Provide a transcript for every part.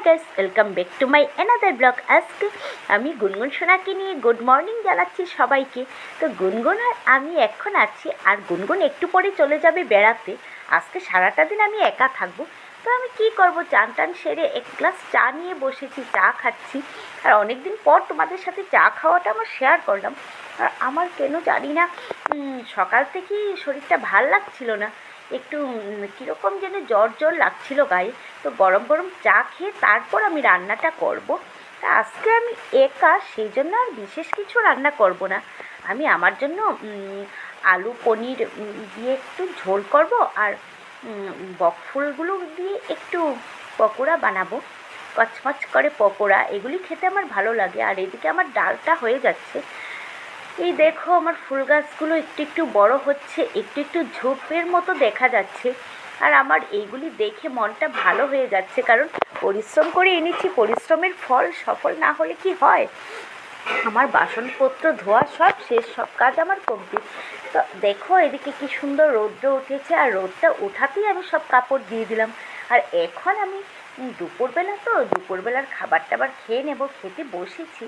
Guys, welcome back to my another blog. আজকে আমি গুনগুন সোনাকে নিয়ে গুড মর্নিং জানাচ্ছি সবাইকে। তো গুনগুন আর আমি এখন আছি, আর গুনগুন একটু পরে চলে যাবে বেড়াতে। আজকে সারাটা দিন আমি একা থাকবো। তো আমি কি করব, চান টান সেরে এক গ্লাস চা নিয়ে বসেছি, চা খাচ্ছি। আর অনেক দিন পর তোমাদের সাথে চা খাওয়াটা আমার শেয়ার করলাম। আর আমার কেন জানি না সকাল থেকেই শরীরটা ভাল লাগছিল না, একটু কীরকম যেন জ্বর জ্বর লাগছিল গায়ে। তো গরম গরম চা খেয়ে তারপর আমি রান্নাটা করব। তা আজকে আমি একা, সেই জন্য আর বিশেষ কিছু রান্না করব না। আমি আমার জন্য আলু পনির দিয়ে একটু ঝোল করব, আর বকফুলগুলো দিয়ে একটু পকোড়া বানাবো, কচমচ করে পকোড়া। এগুলি খেতে আমার ভালো লাগে। আর এদিকে আমার ডালটা হয়ে যাচ্ছে। এই দেখো, আমার ফুল গাছগুলো একটু একটু বড় হচ্ছে, একটু একটু ঝোপের মতো দেখা যাচ্ছে। আর আমার এইগুলি দেখে মনটা ভালো হয়ে যাচ্ছে, কারণ পরিশ্রম করে এনেছি, পরিশ্রমের ফল সফল না হলে কি হয়। আমার বাসনপত্র ধোয়া সব শেষ, সব কাজ আমার কমপ্লিট। তো দেখো এদিকে কি সুন্দর রৌদ্র উঠেছে, আর রোদটা ওঠাতেই আমি সব কাপড় দিয়ে দিলাম। আর এখন আমি দুপুরবেলা, তো দুপুরবেলার খাবার টাবার খেয়ে নেব, খেতে বসেছি।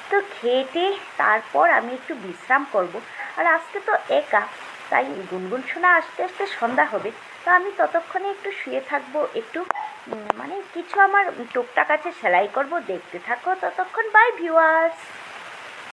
তো খেতে তারপর আমি একটু বিশ্রাম করব। আর আজকে তো একা, তাই গুনগুন শোনা আস্তে আস্তে সন্ধ্যা হবে। তো আমি ততক্ষণে একটু শুয়ে থাকবো, একটু কিছু আমার টুকটাক আছে সেলাই করব, দেখতে থাকো ততক্ষণ। Bye viewers.